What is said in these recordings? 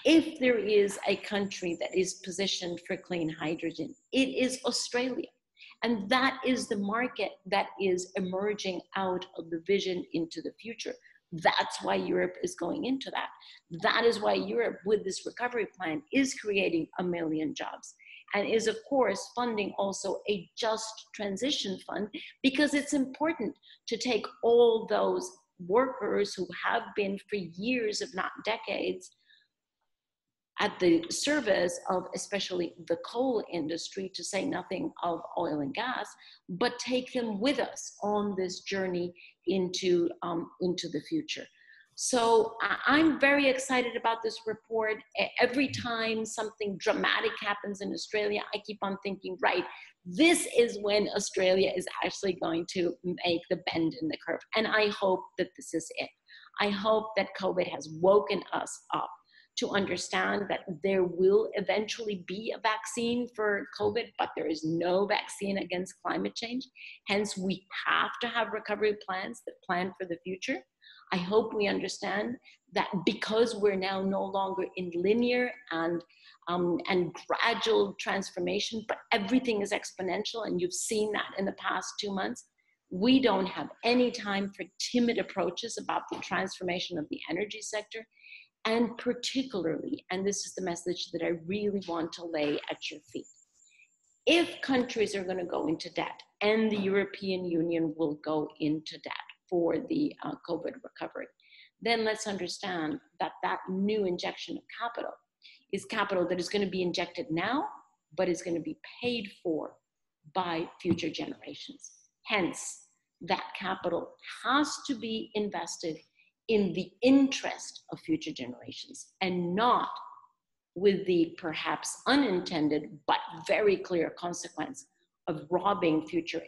If there is a country that is positioned for clean hydrogen, it is Australia. And that is the market that is emerging out of the vision into the future. That's why Europe is going into that. That is why Europe, with this recovery plan, is creating 1 million jobs and is, of course, funding also a just transition fund, because it's important to take all those workers who have been for years, if not decades, at the service of especially the coal industry, to say nothing of oil and gas, but take them with us on this journey into the future. So I'm very excited about this report. Every time something dramatic happens in Australia, I keep on thinking, right, this is when Australia is actually going to make the bend in the curve. And I hope that this is it. I hope that COVID has woken us up to understand that there will eventually be a vaccine for COVID, but there is no vaccine against climate change. Hence, we have to have recovery plans that plan for the future. I hope we understand that because we're now no longer in linear and gradual transformation, but everything is exponential, and you've seen that in the past 2 months, we don't have any time for timid approaches about the transformation of the energy sector. And particularly, and this is the message that I really want to lay at your feet, if countries are going to go into debt, and the European Union will go into debt for the COVID recovery, then let's understand that that new injection of capital is capital that is going to be injected now, but is going to be paid for by future generations. Hence, that capital has to be invested in the interest of future generations, and not with the perhaps unintended but very clear consequence of robbing future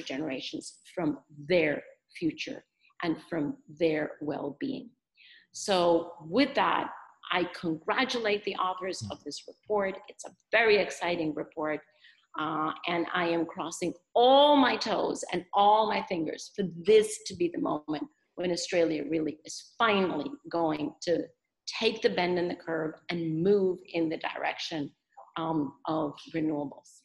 generations from their future and from their well-being. So with that, I congratulate the authors of this report. It's a very exciting report. And I am crossing all my toes and all my fingers for this to be the moment when Australia really is finally going to take the bend in the curve and move in the direction of renewables.